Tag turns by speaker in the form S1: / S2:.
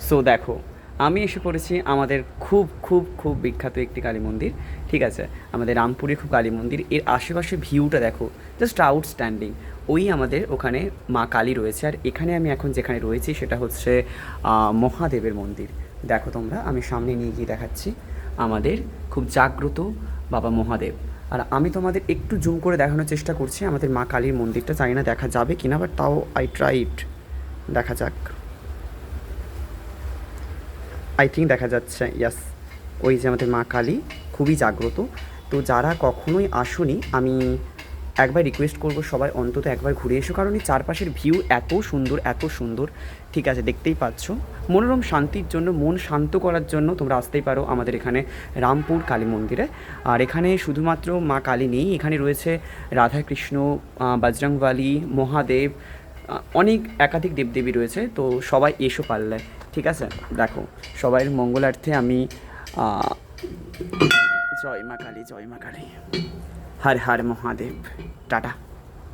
S1: So দেখো, আমি এসে পড়েছি আমাদের খুব খুব খুব বিখ্যাত একটি কালী মন্দির। ঠিক আছে, আমাদের রামপুরে খুব কালী মন্দির, এর আশেপাশে ভিউটা দেখো, জাস্ট আউটস্ট্যান্ডিং। ওই আমাদের ওখানে মা কালী রয়েছে, আর এখানে আমি এখন যেখানে রয়েছি সেটা হচ্ছে মহাদেবের মন্দির। দেখো তোমরা, আমি সামনে নিয়ে গিয়ে দেখাচ্ছি আমাদের খুব জাগ্রত বাবা মহাদেব। আর আমি তোমাদের একটু জুম করে দেখানোর চেষ্টা করছি আমাদের মা কালীর মন্দিরটা, জানি না দেখা যাবে কিনা, বাট তাও আই ট্রাই ইট। দেখা যাক। আই থিঙ্ক দেখা যাচ্ছে, ইয়াস। ওই যে আমাদের মা কালী, খুবই জাগ্রত। তো যারা কখনোই আসোনি, আমি একবার রিকোয়েস্ট করবো সবাই অন্তত একবার ঘুরে এসো, কারণ এই চারপাশের ভিউ এত সুন্দর, এত সুন্দর। ঠিক আছে, দেখতেই পাচ্ছ। মনোরম শান্তির জন্য, মন শান্ত করার জন্য তোমরা আসতেই পারো আমাদের এখানে রামপুর কালী মন্দিরে। আর এখানে শুধুমাত্র মা কালী নেই, এখানে রয়েছে রাধাকৃষ্ণ, বজরংবলী, মহাদেব, অনেক একাধিক দেবদেবী রয়েছে। তো সবাই এসো পারলে। ঠিক আছে, দেখো, সবাইয়ের মঙ্গলার্থে আমি জয় মা কালী, জয় মা কালী, হর হর মহাদেব। টাটা।